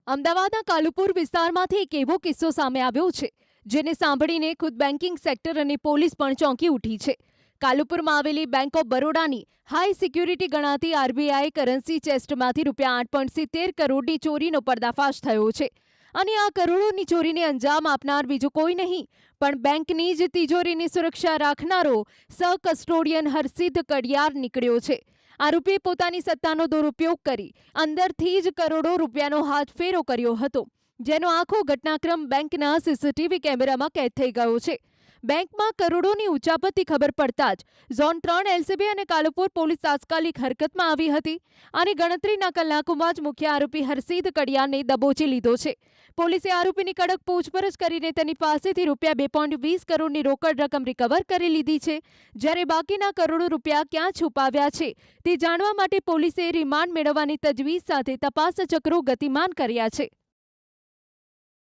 અમદાવાદના કાલુપુર વિસ્તારમાંથી એક એવો કિસ્સો સામે આવ્યો છે જેને સાંભળીને ખુદ બેન્કિંગ સેક્ટર અને પોલીસ પણ ચોંકી ઉઠી છે. કાલુપુરમાં આવેલી બેંક ઓફ બરોડાની હાઈ સિક્યુરિટી ગણાતી આરબીઆઈ કરન્સી ચેસ્ટમાંથી ₹8.70 કરોડની ચોરીનો પર્દાફાશ થયો છે. અને આ કરોડોની ચોરીને અંજામ આપનાર બીજું કોઈ નહીં પણ બેંકની જ તિજોરીની સુરક્ષા રાખનારો સહ કસ્ટોડિયન હરસિદ્ધ કડિયાર નીકળ્યો છે. આરોપીએ પોતાની સત્તાનો દુરુપયોગ કરી અંદરથી જ કરોડો રૂપિયાનો હાથફેરો કર્યો હતો, જેનો આખો ઘટનાક્રમ બેંકના સીસીટીવી કેમેરામાં કેદ થઈ ગયો છે. બેંકમાં કરોડોની ઉચાપતની ખબર પડતા જ ઝોન 3 એલસીબી અને કાલુપુર પોલીસ તાત્કાલિક હરકતમાં આવી હતી અને ગણતરીના કલાકોમાં જ મુખ્ય આરોપી હરસિદ્ધ કડિયારને દબોચી લીધો છે. પોલીસે આરોપીની કડક પૂછપરછ કરીને તેની પાસેથી ₹2.20 કરોડની રોકડ રકમ રિકવર કરી લીધી છે. જ્યારે બાકીના કરોડો રૂપિયા ક્યાં છુપાવ્યા છે તે જાણવા માટે પોલીસે રિમાન્ડ મેળવવાની તજવીજ સાથે તપાસ ચક્રો ગતિમાન કર્યા છે.